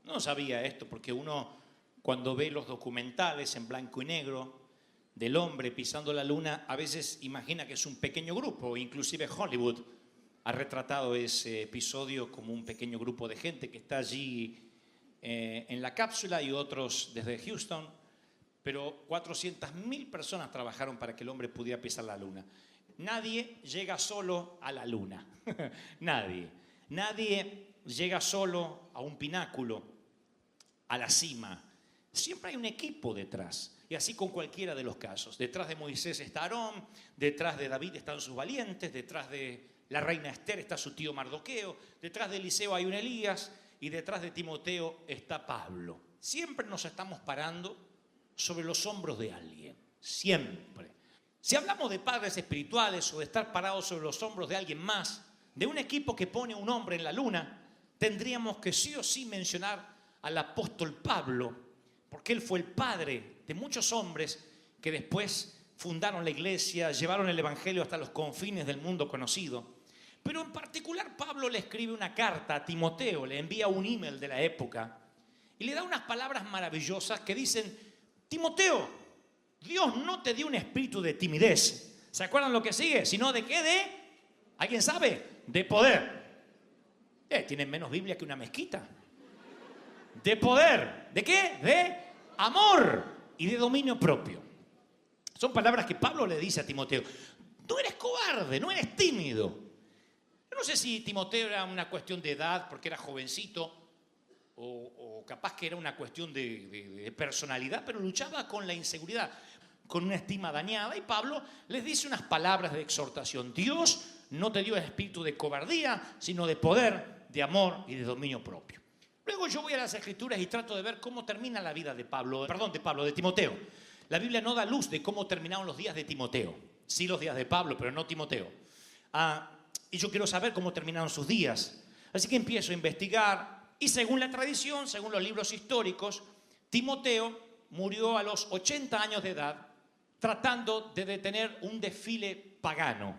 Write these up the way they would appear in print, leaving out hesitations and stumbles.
No sabía esto porque uno, cuando ve los documentales en blanco y negro del hombre pisando la luna, a veces imagina que es un pequeño grupo. Inclusive Hollywood ha retratado ese episodio como un pequeño grupo de gente que está allí en la cápsula y otros desde Houston, pero 400.000 personas trabajaron para que el hombre pudiera pisar la luna. Nadie llega solo a la luna, nadie. Nadie llega solo a un pináculo, a la cima. Siempre hay un equipo detrás, y así con cualquiera de los casos. Detrás de Moisés está Aarón, detrás de David están sus valientes, detrás de la reina Esther está su tío Mardoqueo, detrás de Eliseo hay un Elías, y detrás de Timoteo está Pablo. Siempre nos estamos parando sobre los hombros de alguien, siempre. Si hablamos de padres espirituales o de estar parados sobre los hombros de alguien más, de un equipo que pone un hombre en la luna, tendríamos que sí o sí mencionar al apóstol Pablo, porque él fue el padre de muchos hombres que después fundaron la iglesia, llevaron el evangelio hasta los confines del mundo conocido. Pero en particular Pablo le escribe una carta a Timoteo, le envía un email de la época y le da unas palabras maravillosas que dicen: Timoteo, Dios no te dio un espíritu de timidez. ¿Se acuerdan lo que sigue? Sino de qué, ¿alguien sabe? De poder. Tienen menos Biblia que una mezquita. De poder. ¿De qué? De amor y de dominio propio. Son palabras que Pablo le dice a Timoteo. No eres cobarde, no eres tímido. Yo no sé si Timoteo era una cuestión de edad, porque era jovencito, o capaz que era una cuestión de personalidad, pero luchaba con la inseguridad, con una estima dañada. Y Pablo les dice unas palabras de exhortación. Dios no te dio el espíritu de cobardía, sino de poder, de amor y de dominio propio. Luego yo voy a las Escrituras y trato de ver cómo termina la vida de Timoteo. La Biblia no da luz de cómo terminaron los días de Timoteo. Sí, los días de Pablo, pero no Timoteo. Y yo quiero saber cómo terminaron sus días. Así que empiezo a investigar. Y según la tradición, según los libros históricos, Timoteo murió a los 80 años de edad tratando de detener un desfile pagano.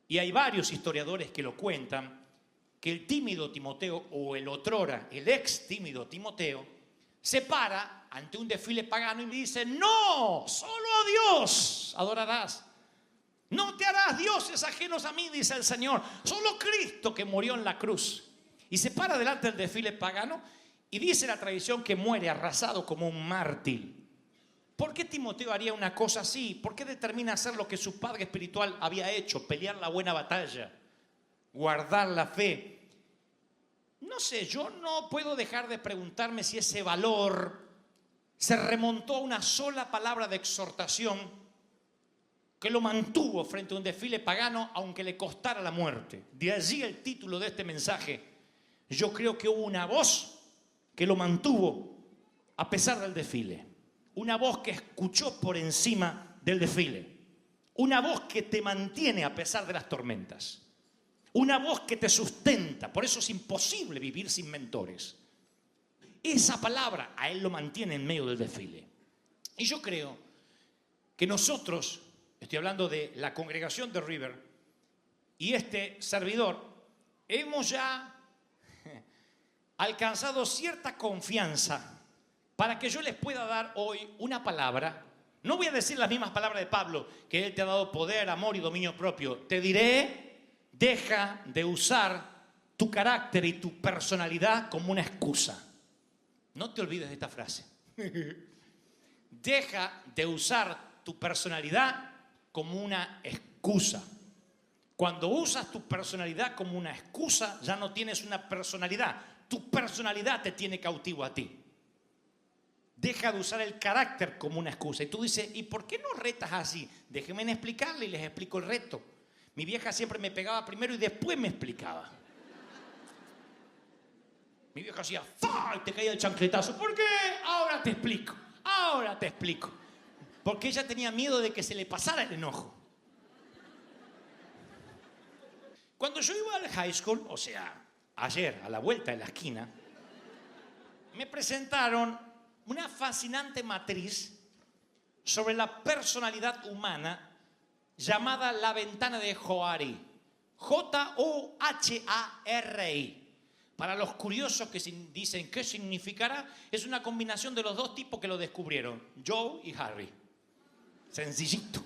Y hay varios historiadores que lo cuentan, que el tímido Timoteo, o el otrora, el ex tímido Timoteo, se para ante un desfile pagano y me dice: no, solo a Dios adorarás. No te harás dioses ajenos a mí, dice el Señor. Solo Cristo que murió en la cruz. Y se para delante del desfile pagano y dice la tradición que muere arrasado como un mártir. ¿Por qué Timoteo haría una cosa así? ¿Por qué determina hacer lo que su padre espiritual había hecho? Pelear la buena batalla, guardar la fe. No sé, yo no puedo dejar de preguntarme si ese valor se remontó a una sola palabra de exhortación que lo mantuvo frente a un desfile pagano, aunque le costara la muerte. De allí el título de este mensaje. Yo creo que hubo una voz que lo mantuvo a pesar del desfile. Una voz que escuchó por encima del desfile. Una voz que te mantiene a pesar de las tormentas. Una voz que te sustenta. Por eso es imposible vivir sin mentores. Esa palabra a él lo mantiene en medio del desfile. Y yo creo que nosotros, estoy hablando de la congregación de River y este servidor, hemos ya alcanzado cierta confianza para que yo les pueda dar hoy una palabra. No voy a decir las mismas palabras de Pablo, que él te ha dado poder, amor y dominio propio. Te diré: deja de usar tu carácter y tu personalidad como una excusa. No te olvides de esta frase. Deja de usar tu personalidad como una excusa. Cuando usas tu personalidad como una excusa, ya no tienes una personalidad. Tu personalidad te tiene cautivo a ti. Deja de usar el carácter como una excusa. Y tú dices: ¿y por qué no retas así? Déjenme explicarle y les explico el reto. Mi vieja siempre me pegaba primero y después me explicaba. Mi vieja hacía ¡fa! Y te caía el chancletazo. ¿Por qué? Ahora te explico. Ahora te explico. Porque ella tenía miedo de que se le pasara el enojo. Cuando yo iba al high school, o sea, ayer, a la vuelta de la esquina, me presentaron una fascinante matriz sobre la personalidad humana llamada la ventana de Johari. Johari. Para los curiosos que dicen qué significará, es una combinación de los dos tipos que lo descubrieron, Joe y Harry. Sencillito.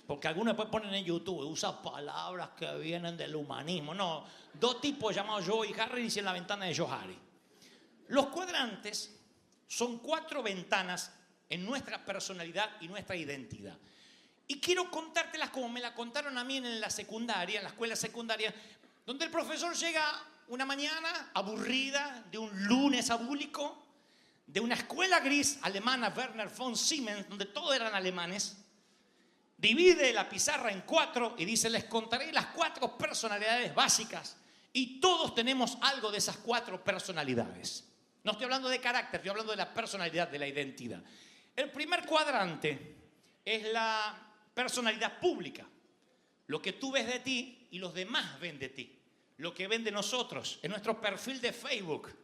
Porque algunos después ponen en YouTube, usa palabras que vienen del humanismo. No, dos tipos llamados Joe y Harry dicen la ventana de Joe Harry. Los cuadrantes son 4 ventanas en nuestra personalidad y nuestra identidad. Y quiero contártelas como me la contaron a mí en la secundaria, en la escuela secundaria, donde el profesor llega una mañana aburrida de un lunes abúlico, de una escuela gris alemana, Werner von Siemens, donde todos eran alemanes, divide la pizarra en 4 y dice, les contaré las 4 personalidades básicas y todos tenemos algo de esas 4 personalidades. No estoy hablando de carácter, estoy hablando de la personalidad, de la identidad. El primer cuadrante es la personalidad pública, lo que tú ves de ti y los demás ven de ti. Lo que ven de nosotros en nuestro perfil de Facebook.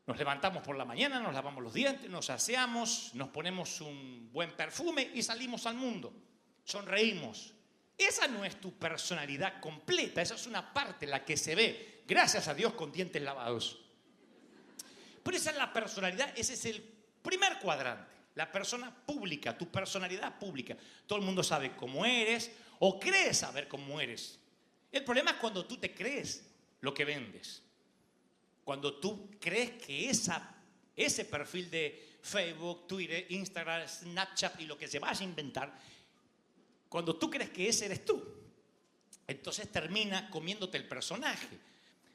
Nos levantamos por la mañana, nos lavamos los dientes, nos aseamos, nos ponemos un buen perfume y salimos al mundo. Sonreímos. Esa no es tu personalidad completa, esa es una parte la que se ve, gracias a Dios, con dientes lavados. Pero esa es la personalidad, ese es el primer cuadrante. La persona pública, tu personalidad pública. Todo el mundo sabe cómo eres o cree saber cómo eres. El problema es cuando tú te crees lo que vendes. Cuando tú crees que ese perfil de Facebook, Twitter, Instagram, Snapchat y lo que se vaya a inventar, cuando tú crees que ese eres tú, entonces termina comiéndote el personaje.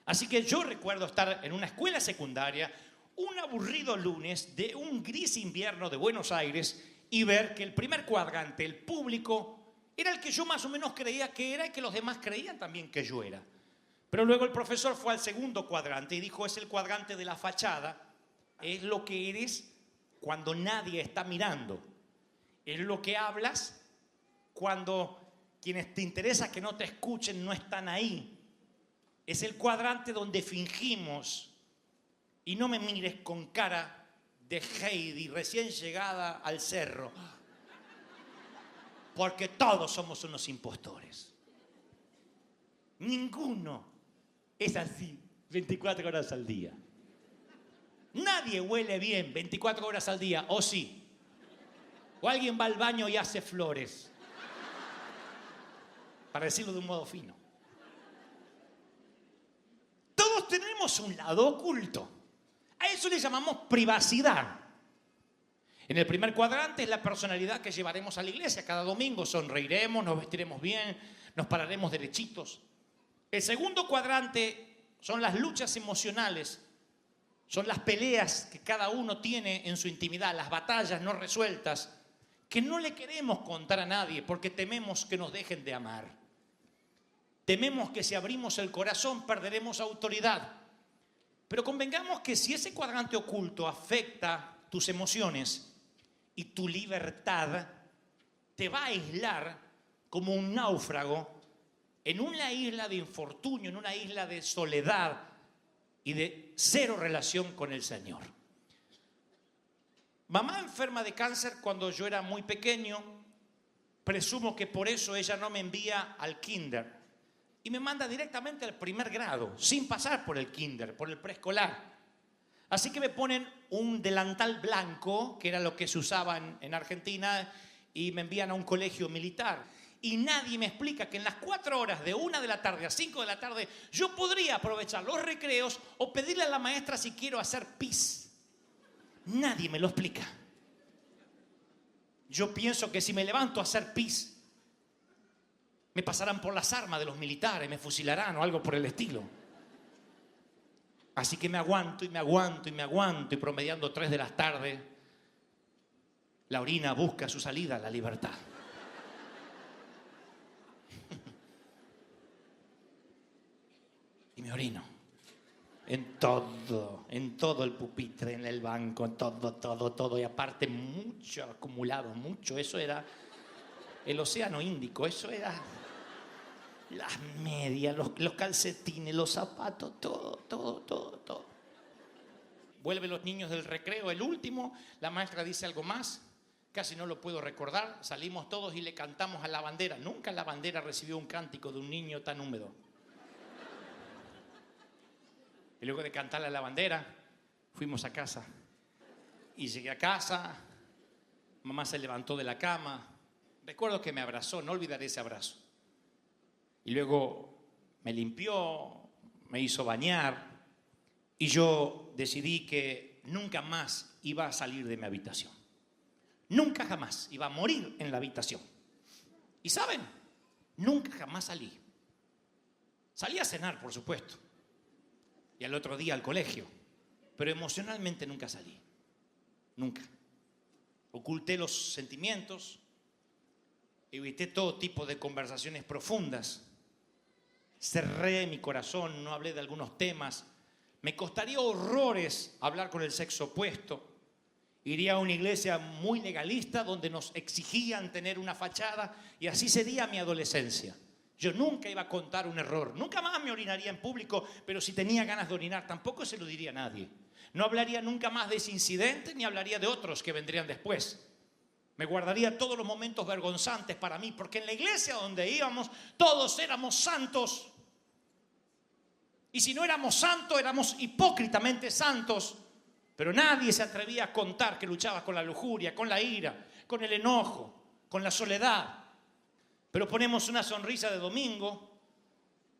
Así que yo recuerdo estar en una escuela secundaria, un aburrido lunes de un gris invierno de Buenos Aires y ver que el primer cuadrante, el público, era el que yo más o menos creía que era y que los demás creían también que yo era. Pero luego el profesor fue al segundo cuadrante y dijo, es el cuadrante de la fachada, es lo que eres cuando nadie está mirando. Es lo que hablas cuando quienes te interesa que no te escuchen no están ahí. Es el cuadrante donde fingimos, y no me mires con cara de Heidi recién llegada al cerro, porque todos somos unos impostores. Ninguno es así 24 horas al día. Nadie huele bien 24 horas al día, ¿o sí? O alguien va al baño y hace flores. Para decirlo de un modo fino. Todos tenemos un lado oculto. A eso le llamamos privacidad. En el primer cuadrante es la personalidad que llevaremos a la iglesia. Cada domingo sonreiremos, nos vestiremos bien, nos pararemos derechitos. El segundo cuadrante son las luchas emocionales. Son las peleas que cada uno tiene en su intimidad, las batallas no resueltas, que no le queremos contar a nadie porque tememos que nos dejen de amar. Tememos que si abrimos el corazón perderemos autoridad. Pero convengamos que si ese cuadrante oculto afecta tus emociones y tu libertad, te va a aislar como un náufrago en una isla de infortunio, en una isla de soledad y de cero relación con el Señor. Mamá enferma de cáncer cuando yo era muy pequeño, presumo que por eso ella no me envía al kinder y me manda directamente al primer grado, sin pasar por el kinder, por el preescolar. Así que me ponen un delantal blanco, que era lo que se usaba en Argentina, y me envían a un colegio militar. Y nadie me explica que en las 4 horas, de 1 de la tarde a 5 de la tarde, yo podría aprovechar los recreos o pedirle a la maestra si quiero hacer pis. Nadie me lo explica. Yo pienso que si me levanto a hacer pis, me pasarán por las armas de los militares, me fusilarán o algo por el estilo. Así que me aguanto y me aguanto y me aguanto y promediando 3 de la tarde, la orina busca su salida a la libertad. Y me orino. En todo el pupitre, en el banco, en todo. Y aparte mucho acumulado, mucho. Eso era el océano Índico, eso era las medias, los calcetines, los zapatos, todo. Vuelven los niños del recreo, el último, la maestra dice algo más, casi no lo puedo recordar, salimos todos y le cantamos a la bandera. Nunca la bandera recibió un cántico de un niño tan húmedo. Y luego de cantarle a la bandera, fuimos a casa. Y llegué a casa, mamá se levantó de la cama. Recuerdo que me abrazó, no olvidaré ese abrazo. Y luego me limpió, me hizo bañar. Y yo decidí que nunca más iba a salir de mi habitación. Nunca jamás iba a morir en la habitación. Y ¿saben? Nunca jamás salí. Salí a cenar, por supuesto. Y al otro día al colegio. Pero emocionalmente nunca salí. Nunca. Oculté los sentimientos. Evité todo tipo de conversaciones profundas. Cerré mi corazón, no hablé de algunos temas. Me costaría horrores hablar con el sexo opuesto. Iría a una iglesia muy legalista donde nos exigían tener una fachada y así sería mi adolescencia. Yo nunca iba a contar un error, nunca más me orinaría en público, pero si tenía ganas de orinar tampoco se lo diría a nadie. No hablaría nunca más de ese incidente ni hablaría de otros que vendrían después. Me guardaría todos los momentos vergonzantes para mí, porque en la iglesia donde íbamos todos éramos santos. Y si no éramos santos, éramos hipócritamente santos. Pero nadie se atrevía a contar que luchabas con la lujuria, con la ira, con el enojo, con la soledad. Pero ponemos una sonrisa de domingo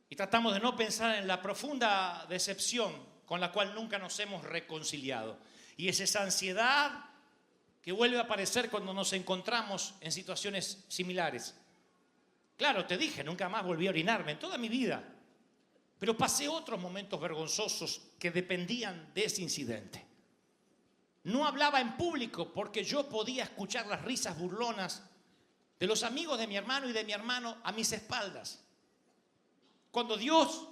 y tratamos de no pensar en la profunda decepción con la cual nunca nos hemos reconciliado. Y es esa ansiedad que vuelve a aparecer cuando nos encontramos en situaciones similares. Claro, te dije, nunca más volví a orinarme en toda mi vida. Pero pasé otros momentos vergonzosos que dependían de ese incidente. No hablaba en público porque yo podía escuchar las risas burlonas de los amigos de mi hermano y de mi hermano a mis espaldas. Cuando Dios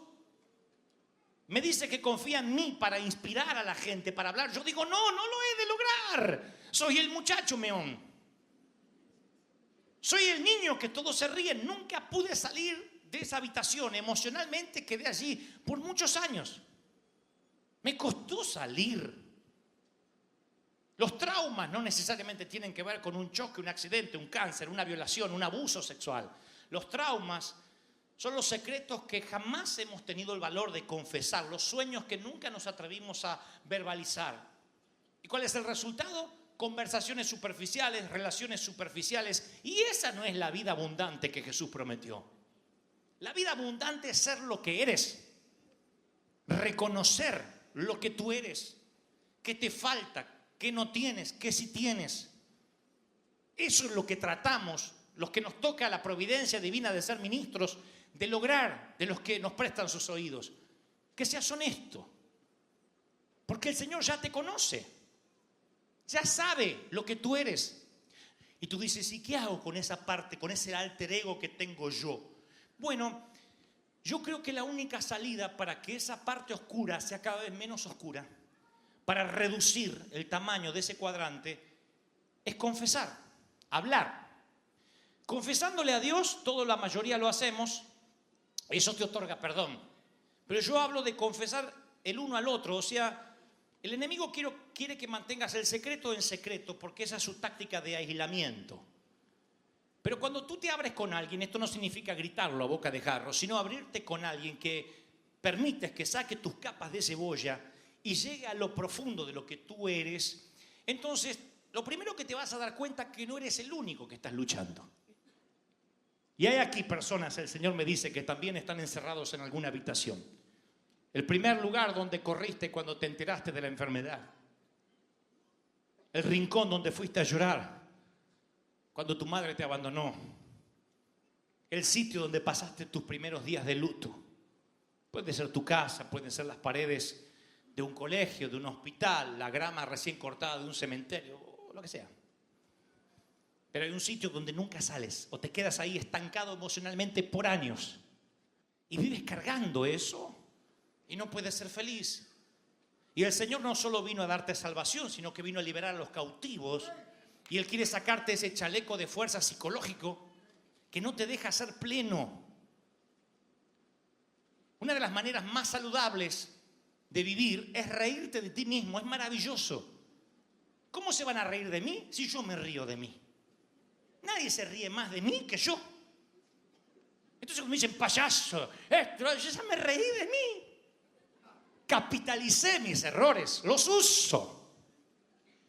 me dice que confía en mí para inspirar a la gente, para hablar, yo digo, no lo he de lograr. Soy el muchacho meón. Soy el niño que todos se ríen. Nunca pude salir de esa habitación. Emocionalmente quedé allí por muchos años. Me costó salir. Los traumas no necesariamente tienen que ver con un choque, un accidente, un cáncer, una violación, un abuso sexual. Los traumas son los secretos que jamás hemos tenido el valor de confesar, los sueños que nunca nos atrevimos a verbalizar. ¿Y cuál es el resultado? Conversaciones superficiales, relaciones superficiales. Y esa no es la vida abundante que Jesús prometió. La vida abundante es ser lo que eres, reconocer lo que tú eres, qué te falta, qué no tienes, qué sí tienes. Eso es lo que tratamos, los que nos toca la providencia divina de ser ministros, de lograr, de los que nos prestan sus oídos. Que seas honesto, porque el Señor ya te conoce, ya sabe lo que tú eres. Y tú dices, ¿y qué hago con esa parte, con ese alter ego que tengo yo? Bueno, yo creo que la única salida para que esa parte oscura sea cada vez menos oscura, para reducir el tamaño de ese cuadrante, es confesar, hablar. Confesándole a Dios, toda la mayoría lo hacemos, eso te otorga perdón. Pero yo hablo de confesar el uno al otro, o sea, el enemigo quiere que mantengas el secreto en secreto, porque esa es su táctica de aislamiento. Pero cuando tú te abres con alguien, esto no significa gritarlo a boca de jarro, sino abrirte con alguien que permites que saque tus capas de cebolla y llegue a lo profundo de lo que tú eres, entonces lo primero que te vas a dar cuenta es que no eres el único que estás luchando. Y hay aquí personas, el Señor me dice, que también están encerrados en alguna habitación. El primer lugar donde corriste cuando te enteraste de la enfermedad. El rincón donde fuiste a llorar cuando tu madre te abandonó. El sitio donde pasaste tus primeros días de luto. Puede ser tu casa, pueden ser las paredes de un colegio, de un hospital, la grama recién cortada de un cementerio, o lo que sea. Pero hay un sitio donde nunca sales o te quedas ahí estancado emocionalmente por años y vives cargando eso y no puedes ser feliz. Y el Señor no solo vino a darte salvación, sino que vino a liberar a los cautivos, y Él quiere sacarte ese chaleco de fuerza psicológico que no te deja ser pleno. Una de las maneras más saludables de vivir es reírte de ti mismo. Es maravilloso. ¿Cómo se van a reír de mí si yo me río de mí? Nadie se ríe más de mí que yo. Entonces cuando me dicen payaso, yo ya me reí de mí. capitalicé mis errores, los uso.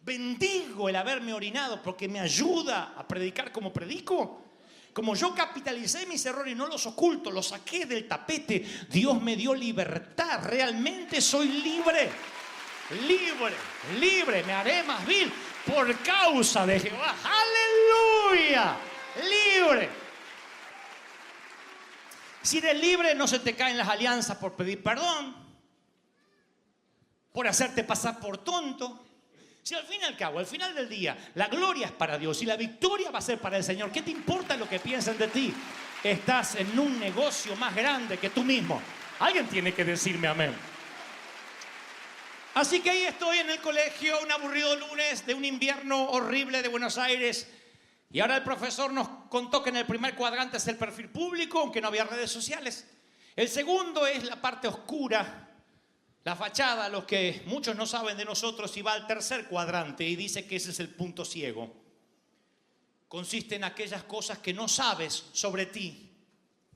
Bendigo el haberme orinado porque me ayuda a predicar como predico. Como yo capitalicé mis errores y no los oculto, los saqué del tapete, Dios me dio libertad. Realmente soy libre. Libre, me haré más vil por causa de Jehová. ¡Aleluya! Libre. Si eres libre, no se te caen las alianzas por pedir perdón, por hacerte pasar por tonto. Si al fin y al cabo, al final del día, la gloria es para Dios y la victoria va a ser para el Señor, ¿qué te importa lo que piensen de ti? Estás en un negocio más grande que tú mismo. Alguien tiene que decirme amén. Así que ahí estoy en el colegio, un aburrido lunes de un invierno horrible de Buenos Aires. Y ahora el profesor nos contó que en el primer cuadrante es el perfil público, aunque no había redes sociales. El segundo es la parte oscura, la fachada, los que muchos no saben de nosotros, y va al tercer cuadrante y dice que ese es el punto ciego. Consiste en aquellas cosas que no sabes sobre ti,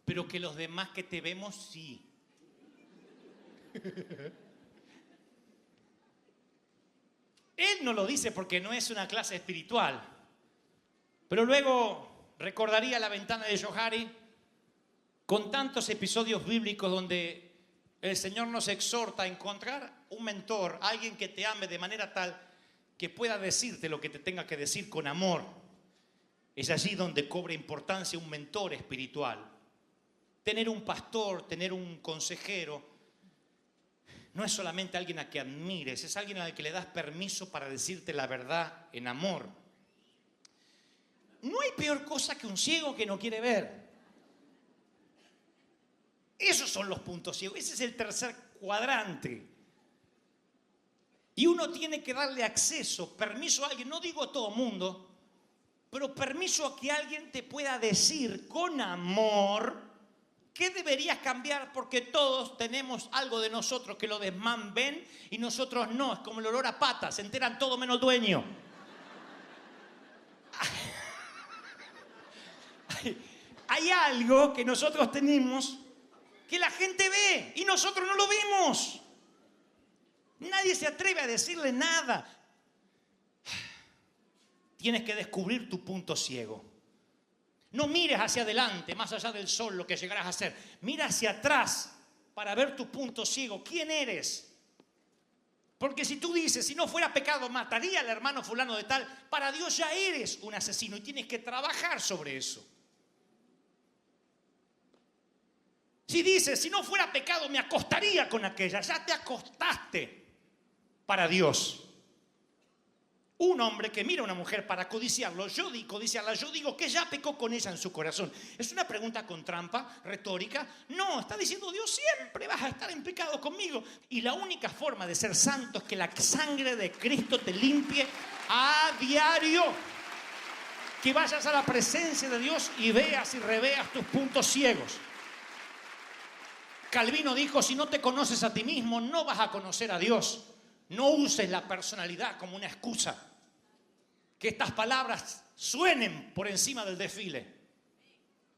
pero que los demás que te vemos sí. Él no lo dice porque no es una clase espiritual, pero luego recordaría La ventana de Johari con tantos episodios bíblicos donde el Señor nos exhorta a encontrar un mentor, alguien que te ame de manera tal que pueda decirte lo que te tenga que decir con amor. Es allí donde cobra importancia un mentor espiritual. Tener un pastor, tener un consejero, no es solamente alguien a que admires, es alguien al que le das permiso para decirte la verdad en amor. No hay peor cosa que un ciego que no quiere ver. Esos son los puntos ciegos. Ese es el tercer cuadrante. Y uno tiene que darle acceso, permiso a alguien, no digo a todo mundo, pero permiso a que alguien te pueda decir con amor qué deberías cambiar, porque todos tenemos algo de nosotros que los demás ven y nosotros no. Es como el olor a patas, se enteran todo menos el dueño. Hay algo que nosotros tenemos que la gente ve y nosotros no lo vemos. Nadie se atreve a decirle nada. Tienes que descubrir tu punto ciego. No mires hacia adelante, más allá del sol, lo que llegarás a ser. Mira hacia atrás para ver tu punto ciego. ¿Quién eres? Porque si tú dices, si no fuera pecado, mataría al hermano fulano de tal, para Dios ya eres un asesino y tienes que trabajar sobre eso. Si dices, si no fuera pecado, me acostaría con aquella, ya te acostaste para Dios. Un hombre que mira a una mujer para codiciarla, yo digo que ya pecó con ella en su corazón. ¿Es una pregunta con trampa, retórica? No, está diciendo Dios, siempre vas a estar en pecado conmigo. Y la única forma de ser santo es que la sangre de Cristo te limpie a diario. Que vayas a la presencia de Dios y veas y reveas tus puntos ciegos. Calvino dijo, si no te conoces a ti mismo, no vas a conocer a Dios. No uses la personalidad como una excusa. Que estas palabras suenen por encima del desfile.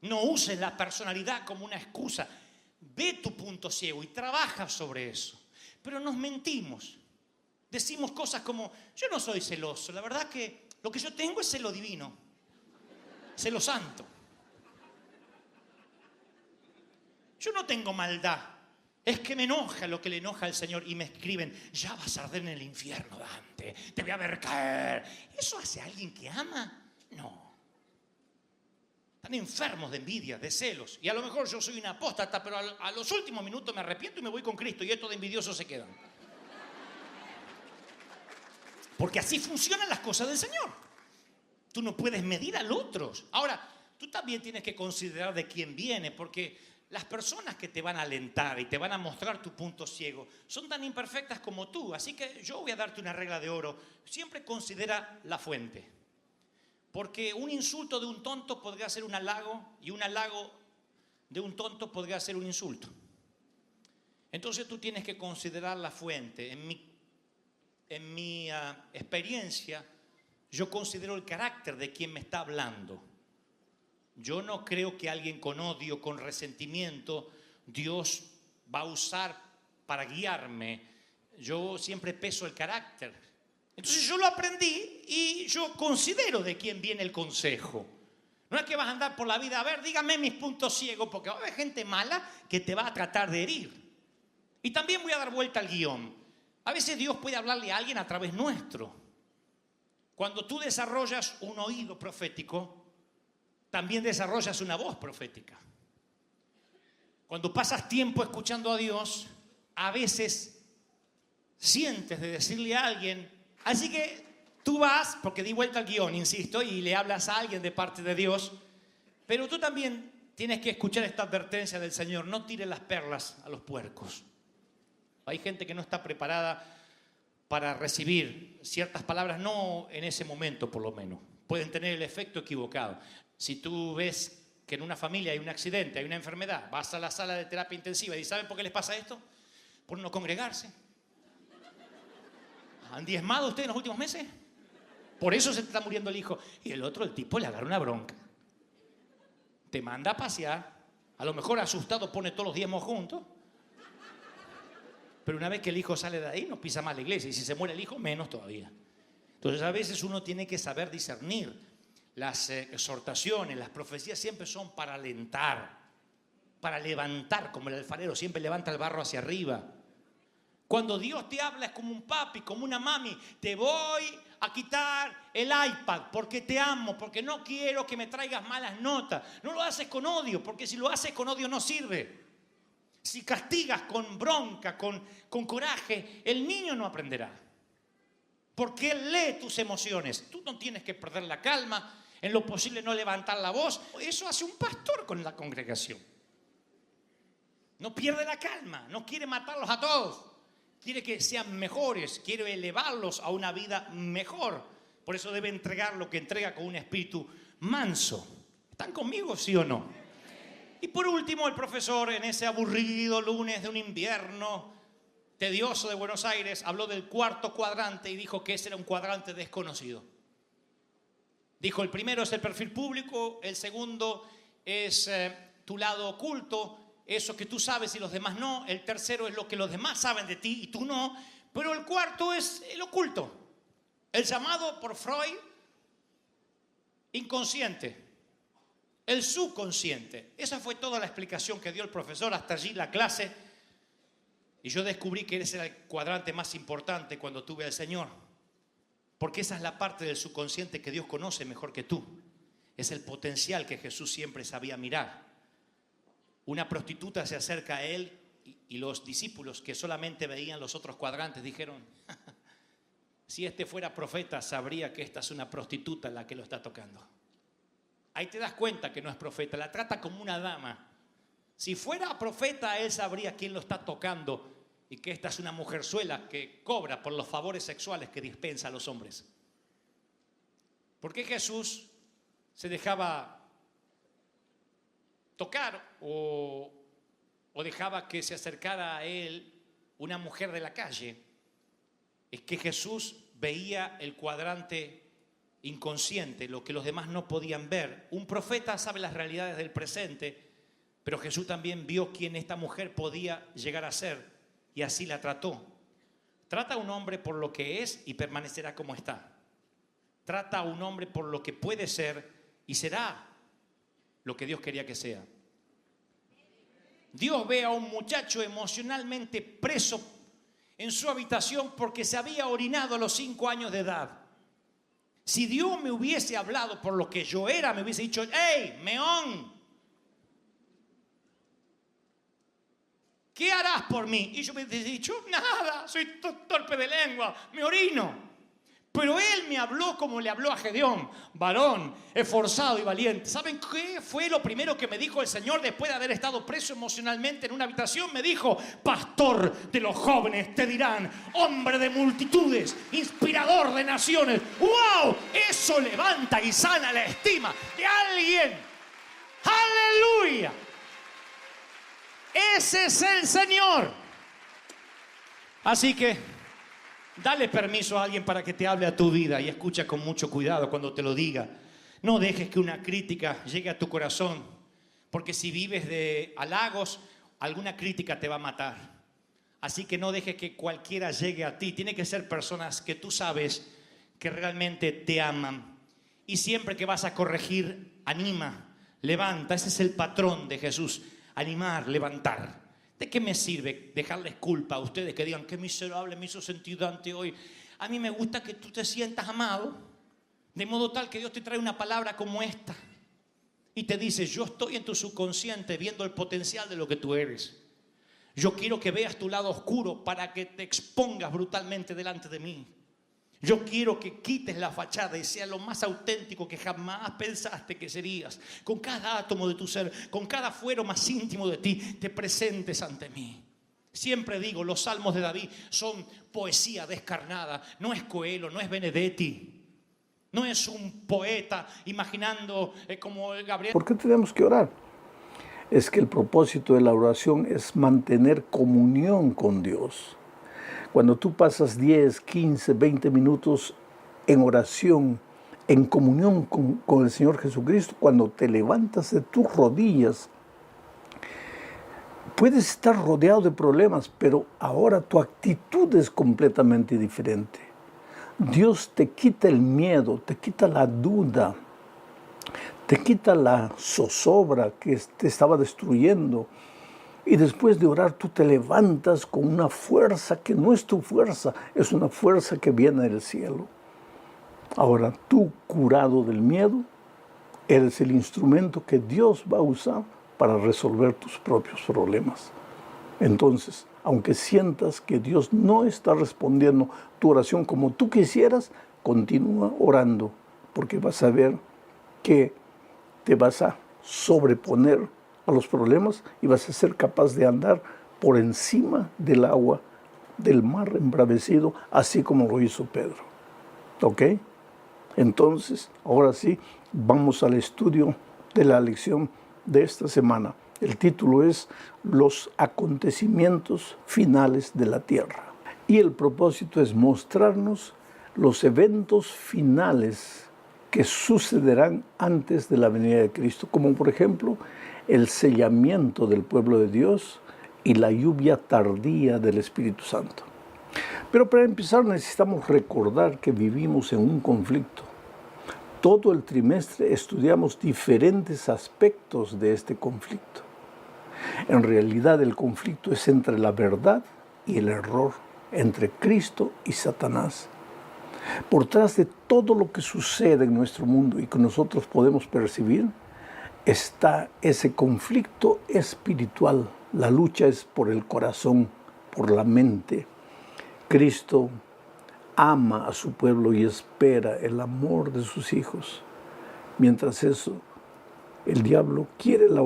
No uses la personalidad como una excusa. Ve tu punto ciego y trabaja sobre eso. Pero nos mentimos. Decimos cosas como, yo no soy celoso. La verdad que lo que yo tengo es celo divino. Celo santo. Yo no tengo maldad. Es que me enoja lo que le enoja al Señor. Y me escriben, ya vas a arder en el infierno, Dante. Te voy a ver caer. ¿Eso hace alguien que ama? No. Están enfermos de envidia, de celos. Y a lo mejor yo soy una apóstata, pero a los últimos minutos me arrepiento y me voy con Cristo. Y estos de envidiosos se quedan. Porque así funcionan las cosas del Señor. Tú no puedes medir al otro. Ahora, tú también tienes que considerar de quién viene, porque las personas que te van a alentar y te van a mostrar tu punto ciego son tan imperfectas como tú. Así que yo voy a darte una regla de oro. Siempre considera la fuente. Porque un insulto de un tonto podría ser un halago y un halago de un tonto podría ser un insulto. Entonces tú tienes que considerar la fuente. En mi experiencia, yo considero el carácter de quien me está hablando. Yo no creo que alguien con odio, con resentimiento, Dios va a usar para guiarme, yo siempre peso el carácter. Entonces yo lo aprendí y yo considero de quién viene el consejo. No es que vas a andar por la vida, a ver, dígame mis puntos ciegos, porque va a haber gente mala que te va a tratar de herir. Y también voy a dar vuelta al guión. A veces Dios puede hablarle a alguien a través nuestro. Cuando tú desarrollas un oído profético, también desarrollas una voz profética. Cuando pasas tiempo escuchando a Dios, a veces sientes de decirle a alguien, así que tú vas, porque di vuelta al guión, insisto, y le hablas a alguien de parte de Dios, pero tú también tienes que escuchar esta advertencia del Señor: no tires las perlas a los puercos. Hay gente que no está preparada para recibir ciertas palabras, no en ese momento por lo menos. Pueden tener el efecto equivocado. Si tú ves que en una familia hay un accidente, hay una enfermedad, vas a la sala de terapia intensiva y ¿saben por qué les pasa esto? Por no congregarse. ¿Han diezmado ustedes en los últimos meses? Por eso se te está muriendo el hijo. Y el otro, el tipo, le agarra una bronca. Te manda a pasear. A lo mejor asustado pone todos los diezmos juntos. Pero una vez que el hijo sale de ahí, no pisa más la iglesia. Y si se muere el hijo, menos todavía. Entonces a veces uno tiene que saber discernir. Las exhortaciones, las profecías siempre son para alentar, para levantar, como el alfarero siempre levanta el barro hacia arriba. Cuando Dios te habla es como un papi, como una mami: te voy a quitar el iPad porque te amo, porque no quiero que me traigas malas notas. No lo haces con odio, porque si lo haces con odio no sirve. Si castigas con bronca, con coraje, el niño no aprenderá. Porque él lee tus emociones. Tú no tienes que perder la calma, en lo posible no levantar la voz. Eso hace un pastor con la congregación. No pierde la calma, no quiere matarlos a todos. Quiere que sean mejores, quiere elevarlos a una vida mejor. Por eso debe entregar lo que entrega con un espíritu manso. ¿Están conmigo, sí o no? Y por último, el profesor, en ese aburrido lunes de un invierno tedioso de Buenos Aires, habló del cuarto cuadrante y dijo que ese era un cuadrante desconocido. Dijo: el primero es el perfil público, el segundo es tu lado oculto, eso que tú sabes y los demás no, el tercero es lo que los demás saben de ti y tú no, pero el cuarto es el oculto, el llamado por Freud inconsciente, el subconsciente. Esa fue toda la explicación que dio el profesor, hasta allí la clase. Y yo descubrí que ese era el cuadrante más importante cuando tuve al Señor. Porque esa es la parte del subconsciente que Dios conoce mejor que tú. Es el potencial que Jesús siempre sabía mirar. Una prostituta se acerca a Él y los discípulos, que solamente veían los otros cuadrantes, dijeron: si este fuera profeta, sabría que esta es una prostituta la que lo está tocando. Ahí te das cuenta que no es profeta, la trata como una dama. Si fuera profeta, él sabría quién lo está tocando y que esta es una mujerzuela que cobra por los favores sexuales que dispensa a los hombres. ¿Por qué Jesús se dejaba tocar o dejaba que se acercara a él una mujer de la calle? Es que Jesús veía el cuadrante inconsciente, lo que los demás no podían ver. Un profeta sabe las realidades del presente, pero Jesús también vio quién esta mujer podía llegar a ser y así la trató. Trata a un hombre por lo que es y permanecerá como está. Trata a un hombre por lo que puede ser y será lo que Dios quería que sea. Dios ve a un muchacho emocionalmente preso en su habitación porque se había orinado a los 5 años de edad. Si Dios me hubiese hablado por lo que yo era, me hubiese dicho: ¡hey, meón! ¿Qué harás por mí? Y yo me hubiese dicho: nada, soy torpe de lengua, me orino. Pero Él me habló como le habló a Gedeón: varón, esforzado y valiente. ¿Saben qué fue lo primero que me dijo el Señor después de haber estado preso emocionalmente en una habitación? Me dijo: pastor de los jóvenes, te dirán, hombre de multitudes, inspirador de naciones. ¡Wow! Eso levanta y sana la estima de alguien. ¡Aleluya! Ese es el Señor. Así que dale permiso a alguien para que te hable a tu vida y escucha con mucho cuidado cuando te lo diga. No dejes que una crítica llegue a tu corazón, porque si vives de halagos, alguna crítica te va a matar. Así que no dejes que cualquiera llegue a ti. Tiene que ser personas que tú sabes que realmente te aman. Y siempre que vas a corregir, anima, levanta. Ese es el patrón de Jesús. Animar, levantar. ¿De qué me sirve dejarles culpa a ustedes que digan qué miserable me hizo sentir Dante hoy? A mí me gusta que tú te sientas amado, de modo tal que Dios te trae una palabra como esta y te dice: yo estoy en tu subconsciente viendo el potencial de lo que tú eres. Yo quiero que veas tu lado oscuro para que te expongas brutalmente delante de mí. Yo quiero que quites la fachada y seas lo más auténtico que jamás pensaste que serías. Con cada átomo de tu ser, con cada fuero más íntimo de ti, te presentes ante mí. Siempre digo, los salmos de David son poesía descarnada. No es Coelho, no es Benedetti. No es un poeta imaginando como Gabriel. ¿Por qué tenemos que orar? Es que el propósito de la oración es mantener comunión con Dios. Cuando tú pasas 10, 15, 20 minutos en oración, en comunión con el Señor Jesucristo, cuando te levantas de tus rodillas, puedes estar rodeado de problemas, pero ahora tu actitud es completamente diferente. Dios te quita el miedo, te quita la duda, te quita la zozobra que te estaba destruyendo. Y después de orar tú te levantas con una fuerza que no es tu fuerza, es una fuerza que viene del cielo. Ahora tú, curado del miedo, eres el instrumento que Dios va a usar para resolver tus propios problemas. Entonces, aunque sientas que Dios no está respondiendo tu oración como tú quisieras, continúa orando, porque vas a ver que te vas a sobreponer a los problemas y vas a ser capaz de andar por encima del agua, del mar embravecido, así como lo hizo Pedro. ¿Ok? Entonces, ahora sí, vamos al estudio de la lección de esta semana. El título es Los acontecimientos finales de la tierra. Y el propósito es mostrarnos los eventos finales que sucederán antes de la venida de Cristo, como por ejemplo el sellamiento del pueblo de Dios y la lluvia tardía del Espíritu Santo. Pero para empezar necesitamos recordar que vivimos en un conflicto. Todo el trimestre estudiamos diferentes aspectos de este conflicto. En realidad el conflicto es entre la verdad y el error, entre Cristo y Satanás. Por detrás de todo lo que sucede en nuestro mundo y que nosotros podemos percibir, está ese conflicto espiritual. La lucha es por el corazón, por la mente. Cristo ama a su pueblo y espera el amor de sus hijos. Mientras eso, el diablo quiere la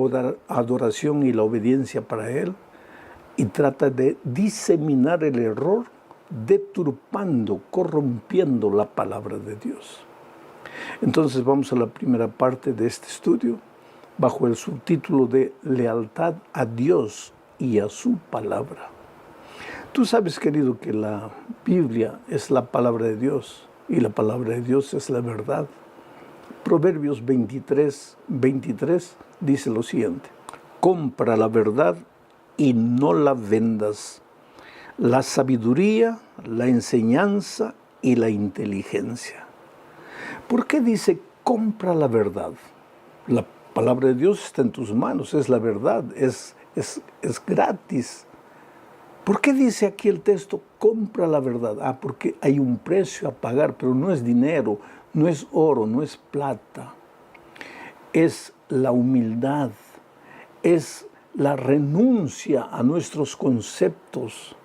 adoración y la obediencia para él y trata de diseminar el error, deturpando, corrompiendo la palabra de Dios. Entonces vamos a la primera parte de este estudio, bajo el subtítulo de lealtad a Dios y a su palabra. Tú sabes, querido, que la Biblia es la palabra de Dios y la palabra de Dios es la verdad. Proverbios 23 dice lo siguiente: compra la verdad y no la vendas, la sabiduría, la enseñanza y la inteligencia. ¿Por qué dice compra la verdad? La palabra de Dios está en tus manos, es la verdad, es gratis. ¿Por qué dice aquí el texto compra la verdad? Porque hay un precio a pagar, pero no es dinero, no es oro, no es plata. Es la humildad, es la renuncia a nuestros conceptos,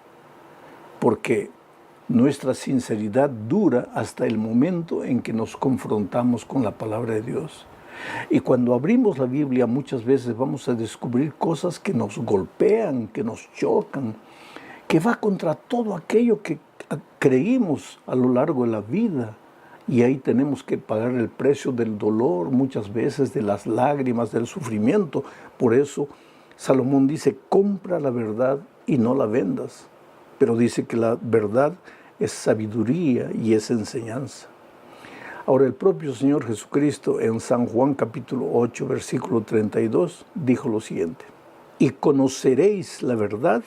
porque nuestra sinceridad dura hasta el momento en que nos confrontamos con la palabra de Dios. Y cuando abrimos la Biblia muchas veces vamos a descubrir cosas que nos golpean, que nos chocan, que va contra todo aquello que creímos a lo largo de la vida. Y ahí tenemos que pagar el precio del dolor, muchas veces de las lágrimas, del sufrimiento. Por eso Salomón dice, compra la verdad y no la vendas. Pero dice que la verdad es sabiduría y es enseñanza. Ahora, el propio Señor Jesucristo en San Juan capítulo 8, versículo 32, dijo lo siguiente: y conoceréis la verdad,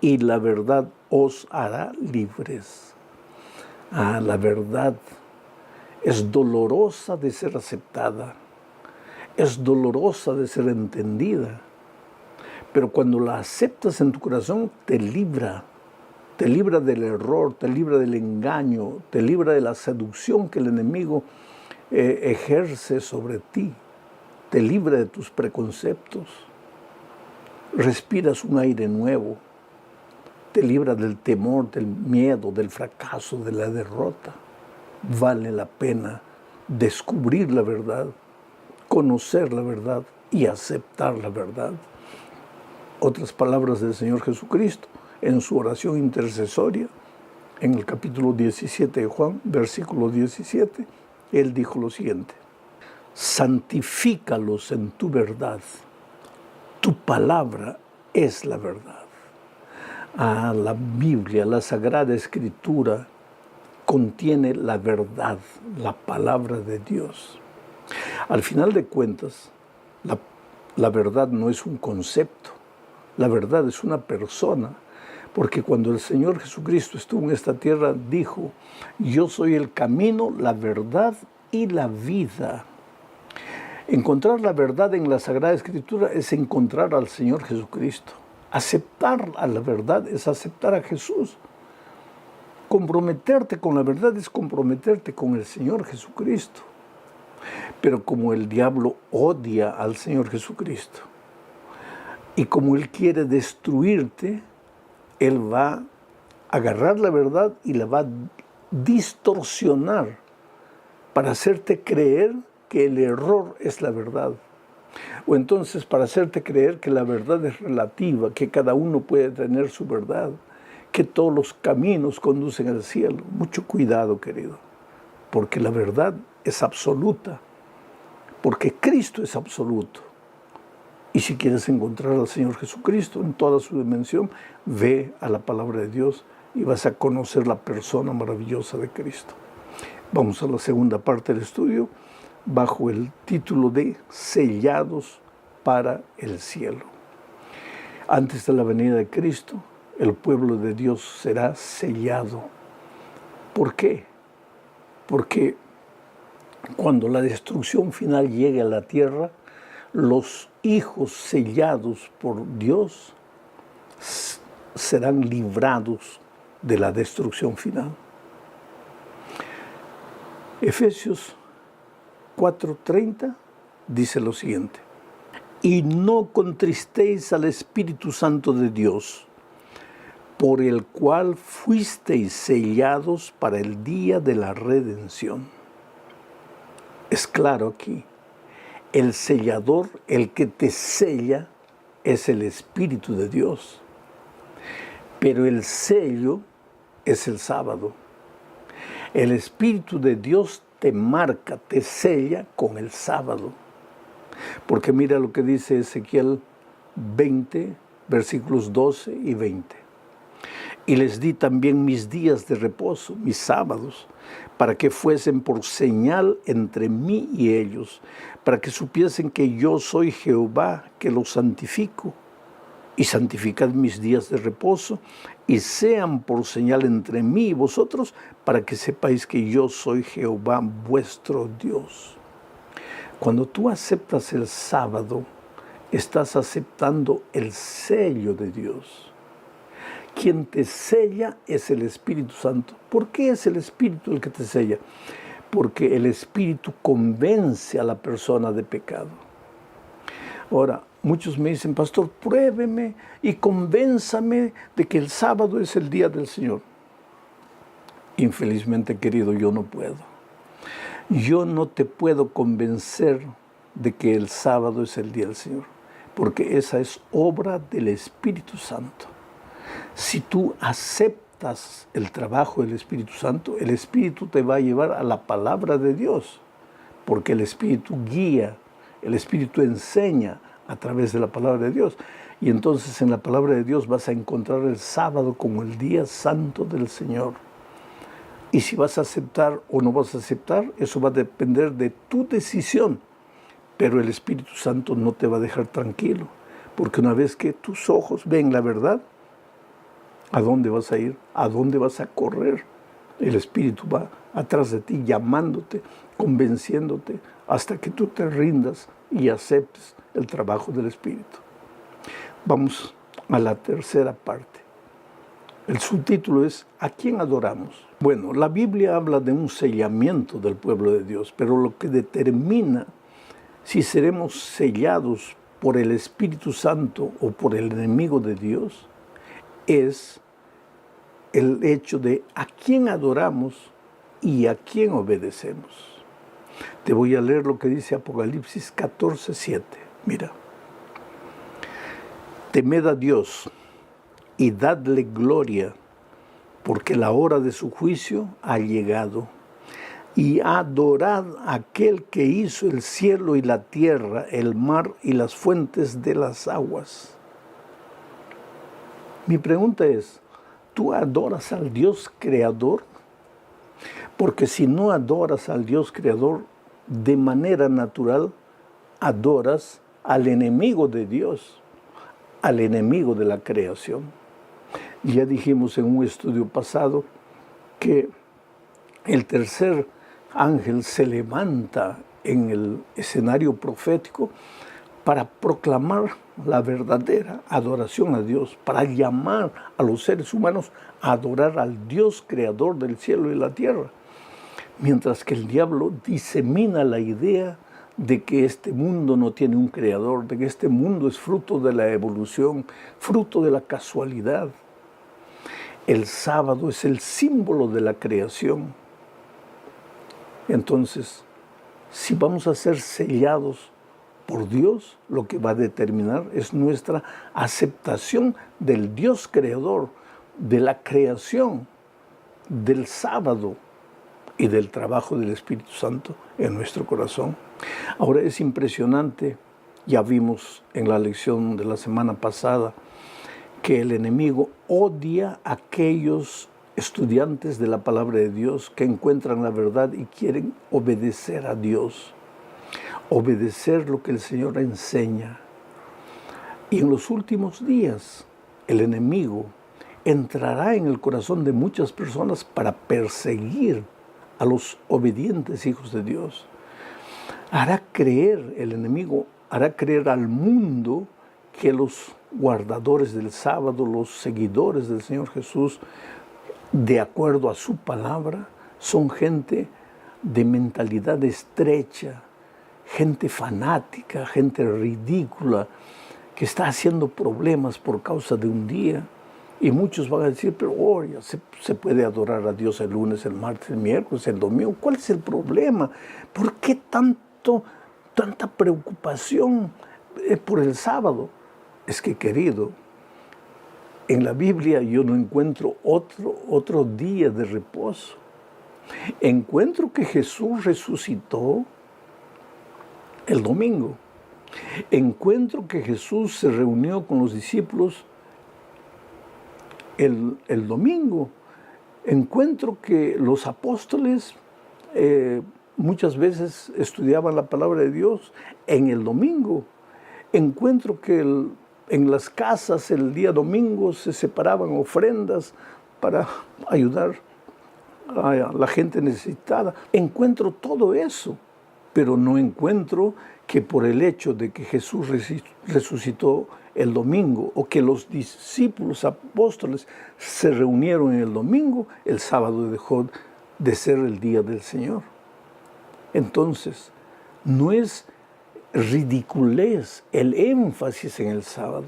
y la verdad os hará libres. La verdad es dolorosa de ser aceptada, es dolorosa de ser entendida, pero cuando la aceptas en tu corazón te libra del error, te libra del engaño, te libra de la seducción que el enemigo ejerce sobre ti, te libra de tus preconceptos, respiras un aire nuevo, te libra del temor, del miedo, del fracaso, de la derrota. Vale la pena descubrir la verdad, conocer la verdad y aceptar la verdad. Otras palabras del Señor Jesucristo en su oración intercesoria, en el capítulo 17 de Juan, versículo 17, Él dijo lo siguiente: santifícalos en tu verdad, tu palabra es la verdad. La Biblia, la Sagrada Escritura, contiene la verdad, la palabra de Dios. Al final de cuentas, la verdad no es un concepto, la verdad es una persona, porque cuando el Señor Jesucristo estuvo en esta tierra, dijo: yo soy el camino, la verdad y la vida. Encontrar la verdad en la Sagrada Escritura es encontrar al Señor Jesucristo. Aceptar a la verdad es aceptar a Jesús. Comprometerte con la verdad es comprometerte con el Señor Jesucristo. Pero como el diablo odia al Señor Jesucristo y como Él quiere destruirte, Él va a agarrar la verdad y la va a distorsionar para hacerte creer que el error es la verdad. O entonces para hacerte creer que la verdad es relativa, que cada uno puede tener su verdad, que todos los caminos conducen al cielo. Mucho cuidado, querido, porque la verdad es absoluta, porque Cristo es absoluto. Y si quieres encontrar al Señor Jesucristo en toda su dimensión, ve a la palabra de Dios y vas a conocer la persona maravillosa de Cristo. Vamos a la segunda parte del estudio, bajo el título de Sellados para el cielo. Antes de la venida de Cristo, el pueblo de Dios será sellado. ¿Por qué? Porque cuando la destrucción final llegue a la tierra, los hijos sellados por Dios serán librados de la destrucción final. Efesios 4:30 dice lo siguiente: y no contristéis al Espíritu Santo de Dios, por el cual fuisteis sellados para el día de la redención. Es claro aquí, el sellador, el que te sella, es el Espíritu de Dios. Pero el sello es el sábado. El Espíritu de Dios te marca, te sella con el sábado. Porque mira lo que dice Ezequiel 20, versículos 12 y 20. Y les di también mis días de reposo, mis sábados, para que fuesen por señal entre mí y ellos, para que supiesen que yo soy Jehová, que los santifico. Y santificad mis días de reposo, y sean por señal entre mí y vosotros, para que sepáis que yo soy Jehová vuestro Dios. Cuando tú aceptas el sábado, estás aceptando el sello de Dios. Quien te sella es el Espíritu Santo. ¿Por qué es el Espíritu el que te sella? Porque el Espíritu convence a la persona de pecado. Ahora, muchos me dicen: pastor, pruébeme y convénzame de que el sábado es el día del Señor. Infelizmente, querido, yo no puedo. Yo no te puedo convencer de que el sábado es el día del Señor, porque esa es obra del Espíritu Santo. Si tú aceptas el trabajo del Espíritu Santo, el Espíritu te va a llevar a la palabra de Dios, porque el Espíritu guía, el Espíritu enseña a través de la palabra de Dios. Y entonces en la palabra de Dios vas a encontrar el sábado como el día santo del Señor. Y si vas a aceptar o no vas a aceptar, eso va a depender de tu decisión. Pero el Espíritu Santo no te va a dejar tranquilo, porque una vez que tus ojos ven la verdad, ¿A dónde vas a ir? ¿A dónde vas a correr? El Espíritu va atrás de ti, llamándote, convenciéndote, hasta que tú te rindas y aceptes el trabajo del Espíritu. Vamos a la tercera parte. El subtítulo es ¿a quién adoramos? Bueno, la Biblia habla de un sellamiento del pueblo de Dios, pero lo que determina si seremos sellados por el Espíritu Santo o por el enemigo de Dios es el hecho de a quién adoramos y a quién obedecemos. Te voy a leer lo que dice Apocalipsis 14:7. Mira. Temed a Dios y dadle gloria, porque la hora de su juicio ha llegado. Y adorad a aquel que hizo el cielo y la tierra, el mar y las fuentes de las aguas. Mi pregunta es, ¿tú adoras al Dios creador? Porque si no adoras al Dios creador, de manera natural, adoras al enemigo de Dios, al enemigo de la creación. Ya dijimos en un estudio pasado que el tercer ángel se levanta en el escenario profético para proclamar la verdadera adoración a Dios, para llamar a los seres humanos a adorar al Dios creador del cielo y la tierra. Mientras que el diablo disemina la idea de que este mundo no tiene un creador, de que este mundo es fruto de la evolución, fruto de la casualidad. El sábado es el símbolo de la creación. Entonces, si vamos a ser sellados por Dios, lo que va a determinar es nuestra aceptación del Dios creador, de la creación, del sábado y del trabajo del Espíritu Santo en nuestro corazón. Ahora es impresionante, ya vimos en la lección de la semana pasada, que el enemigo odia a aquellos estudiantes de la palabra de Dios que encuentran la verdad y quieren obedecer a Dios, obedecer lo que el Señor enseña. Y en los últimos días, el enemigo entrará en el corazón de muchas personas para perseguir a los obedientes hijos de Dios. El enemigo hará creer al mundo que los guardadores del sábado, los seguidores del Señor Jesús, de acuerdo a su palabra, son gente de mentalidad estrecha, gente fanática, gente ridícula, que está haciendo problemas por causa de un día. Y muchos van a decir, pero ya se puede adorar a Dios el lunes, el martes, el miércoles, el domingo. ¿Cuál es el problema? ¿Por qué tanta preocupación por el sábado? Es que, querido, en la Biblia yo no encuentro otro día de reposo. Encuentro que Jesús resucitó el domingo. Encuentro que Jesús se reunió con los discípulos el domingo. Encuentro que los apóstoles muchas veces estudiaban la palabra de Dios en el domingo. Encuentro que en las casas el día domingo se separaban ofrendas para ayudar a la gente necesitada. Encuentro todo eso, pero no encuentro que por el hecho de que Jesús resucitó el domingo o que los discípulos apóstoles se reunieron en el domingo, el sábado dejó de ser el día del Señor. Entonces, no es ridiculez el énfasis en el sábado.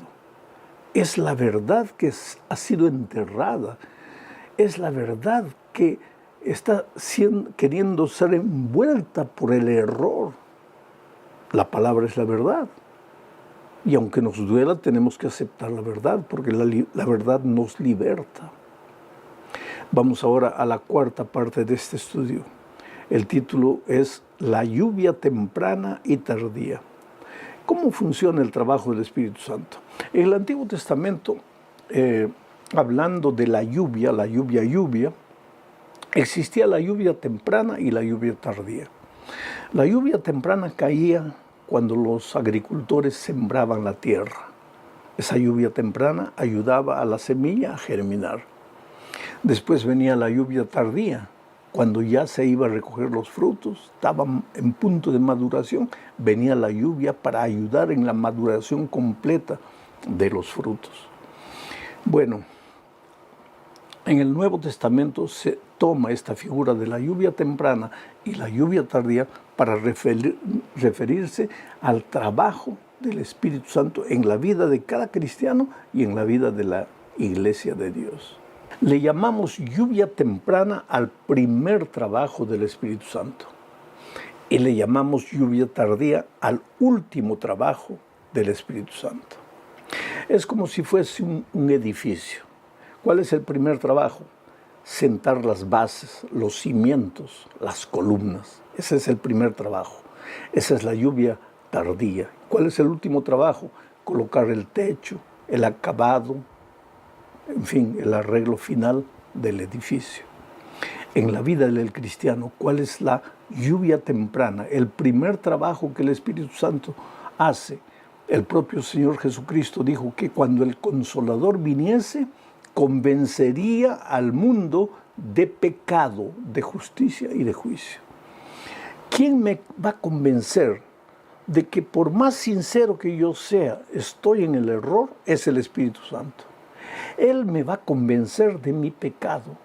Es la verdad que ha sido enterrada. Es la verdad que está queriendo ser envuelta por el error. La palabra es la verdad. Y aunque nos duela, tenemos que aceptar la verdad, porque la verdad nos liberta. Vamos ahora a la cuarta parte de este estudio. El título es La lluvia temprana y tardía. ¿Cómo funciona el trabajo del Espíritu Santo? En el Antiguo Testamento, hablando de la lluvia, existía la lluvia temprana y la lluvia tardía. La lluvia temprana caía cuando los agricultores sembraban la tierra. Esa lluvia temprana ayudaba a la semilla a germinar. Después venía la lluvia tardía, cuando ya se iba a recoger los frutos, estaban en punto de maduración, venía la lluvia para ayudar en la maduración completa de los frutos. Bueno, en el Nuevo Testamento se toma esta figura de la lluvia temprana y la lluvia tardía para referirse al trabajo del Espíritu Santo en la vida de cada cristiano y en la vida de la Iglesia de Dios. Le llamamos lluvia temprana al primer trabajo del Espíritu Santo y le llamamos lluvia tardía al último trabajo del Espíritu Santo. Es como si fuese un edificio. ¿Cuál es el primer trabajo? Sentar las bases, los cimientos, las columnas. Ese es el primer trabajo. Esa es la lluvia tardía. ¿Cuál es el último trabajo? Colocar el techo, el acabado, en fin, el arreglo final del edificio. En la vida del cristiano, ¿cuál es la lluvia temprana? El primer trabajo que el Espíritu Santo hace. El propio Señor Jesucristo dijo que cuando el Consolador viniese, convencería al mundo de pecado, de justicia y de juicio. ¿Quién me va a convencer de que por más sincero que yo sea, estoy en el error? Es el Espíritu Santo. Él me va a convencer de mi pecado.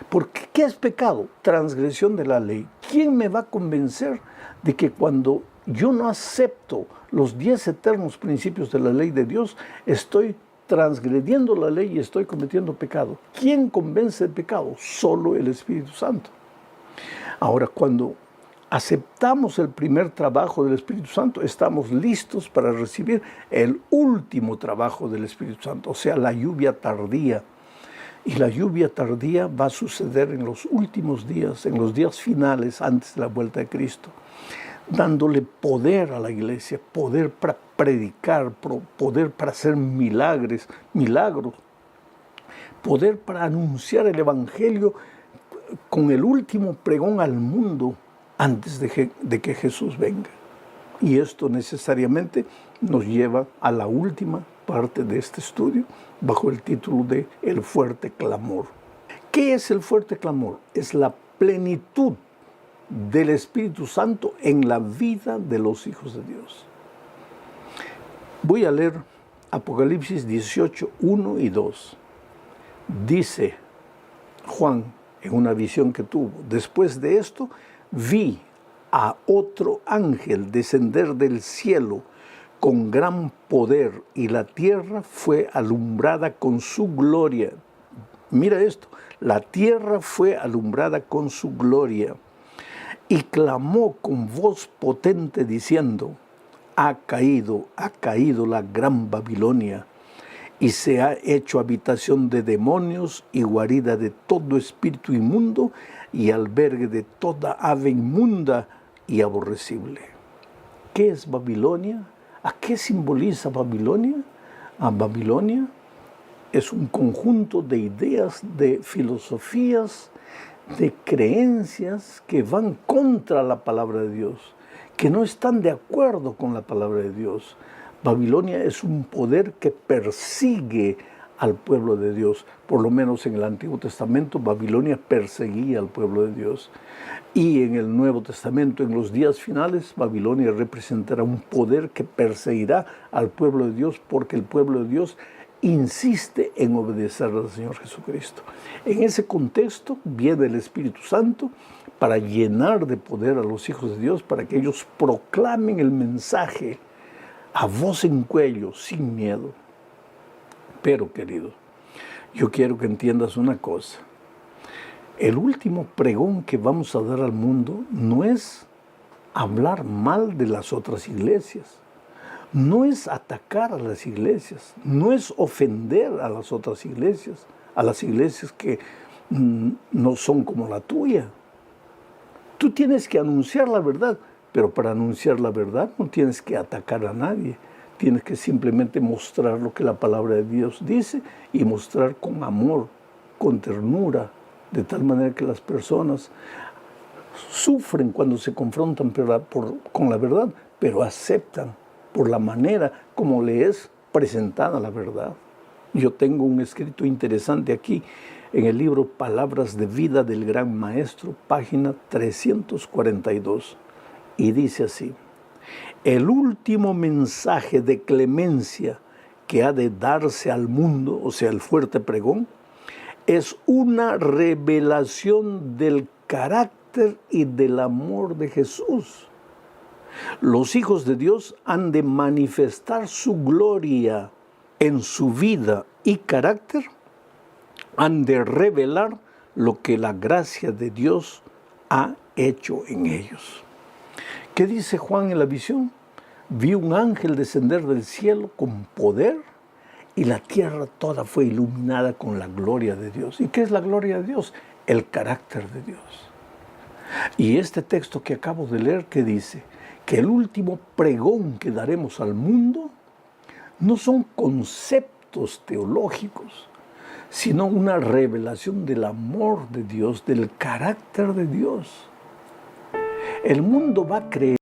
Porque ¿qué es pecado? Transgresión de la ley. ¿Quién me va a convencer de que cuando yo no acepto los 10 eternos principios de la ley de Dios, estoy transgrediendo la ley y estoy cometiendo pecado? ¿Quién convence del pecado? Solo el Espíritu Santo. Ahora, cuando aceptamos el primer trabajo del Espíritu Santo, estamos listos para recibir el último trabajo del Espíritu Santo, o sea, la lluvia tardía. Y la lluvia tardía va a suceder en los últimos días, en los días finales antes de la vuelta de Cristo, dándole poder a la iglesia, poder para predicar, poder para hacer milagros, poder para anunciar el Evangelio con el último pregón al mundo antes de que Jesús venga. Y esto necesariamente nos lleva a la última parte de este estudio, bajo el título de El fuerte clamor. ¿Qué es el fuerte clamor? Es la plenitud del Espíritu Santo en la vida de los hijos de Dios. Voy a leer Apocalipsis 18, 1 y 2. Dice Juan en una visión que tuvo: después de esto vi a otro ángel descender del cielo con gran poder, y la tierra fue alumbrada con su gloria. Mira esto, la tierra fue alumbrada con su gloria, y clamó con voz potente diciendo: ha caído la gran Babilonia, y se ha hecho habitación de demonios y guarida de todo espíritu inmundo y albergue de toda ave inmunda y aborrecible. ¿Qué es Babilonia? ¿A qué simboliza Babilonia? A Babilonia es un conjunto de ideas, de filosofías, de creencias que van contra la palabra de Dios, que no están de acuerdo con la palabra de Dios. Babilonia es un poder que persigue al pueblo de Dios. Por lo menos en el Antiguo Testamento, Babilonia perseguía al pueblo de Dios. Y en el Nuevo Testamento, en los días finales, Babilonia representará un poder que perseguirá al pueblo de Dios, porque el pueblo de Dios insiste en obedecer al Señor Jesucristo. En ese contexto viene el Espíritu Santo para llenar de poder a los hijos de Dios, para que ellos proclamen el mensaje a voz en cuello, sin miedo. Pero, querido, yo quiero que entiendas una cosa. El último pregón que vamos a dar al mundo no es hablar mal de las otras iglesias, no es atacar a las iglesias, no es ofender a las otras iglesias, a las iglesias que no son como la tuya. Tú tienes que anunciar la verdad, pero para anunciar la verdad no tienes que atacar a nadie. Tienes que simplemente mostrar lo que la palabra de Dios dice y mostrar con amor, con ternura, de tal manera que las personas sufren cuando se confrontan con la verdad, pero aceptan por la manera como le es presentada la verdad. Yo tengo un escrito interesante aquí en el libro Palabras de Vida del Gran Maestro, página 342, y dice así: el último mensaje de clemencia que ha de darse al mundo, o sea, el fuerte pregón, es una revelación del carácter y del amor de Jesús. Los hijos de Dios han de manifestar su gloria en su vida y carácter, han de revelar lo que la gracia de Dios ha hecho en ellos. ¿Qué dice Juan en la visión? Vi un ángel descender del cielo con poder y la tierra toda fue iluminada con la gloria de Dios. ¿Y qué es la gloria de Dios? El carácter de Dios. Y este texto que acabo de leer, que dice que el último pregón que daremos al mundo no son conceptos teológicos, sino una revelación del amor de Dios, del carácter de Dios. El mundo va a creer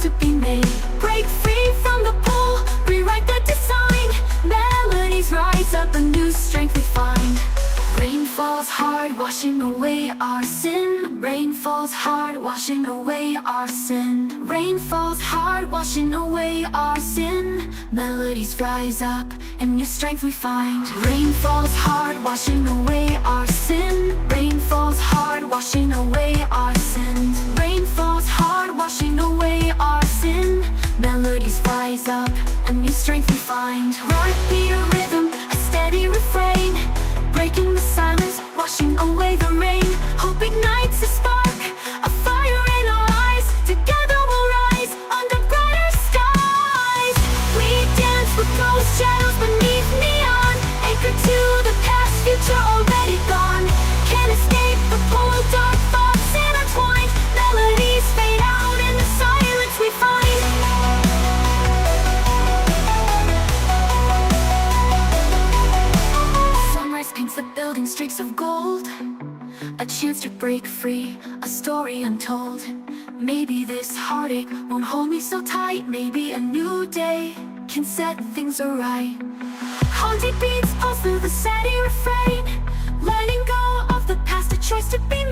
to be made. Break free from the pull, rewrite the design. Melodies rise up, a new strength we find. Rain falls hard, washing away our sin. Rain falls hard, washing away our sin. Rain falls hard, washing away our sin. Melodies rise up, and new strength we find. Rain falls hard, washing away our sin. Rain falls hard, washing away our sin. Rain falls hard, washing away our sin. Melodies rise up, and new strength we find. Right beat a rhythm, a steady refrain. Breaking the silence, washing away the rain. Hope ignites a spark, a fire in our eyes. Together we'll rise under brighter skies. We dance with ghost shadows beneath neon. Anchored to the past, future already gone. Can't escape the pull, dark thoughts intertwined. Melodies fade out in the silence we find. Paints the building streaks of gold. A chance to break free, a story untold. Maybe this heartache won't hold me so tight. Maybe a new day can set things right. Haunted beats pulse through the steady refrain. Letting go of the past, a choice to be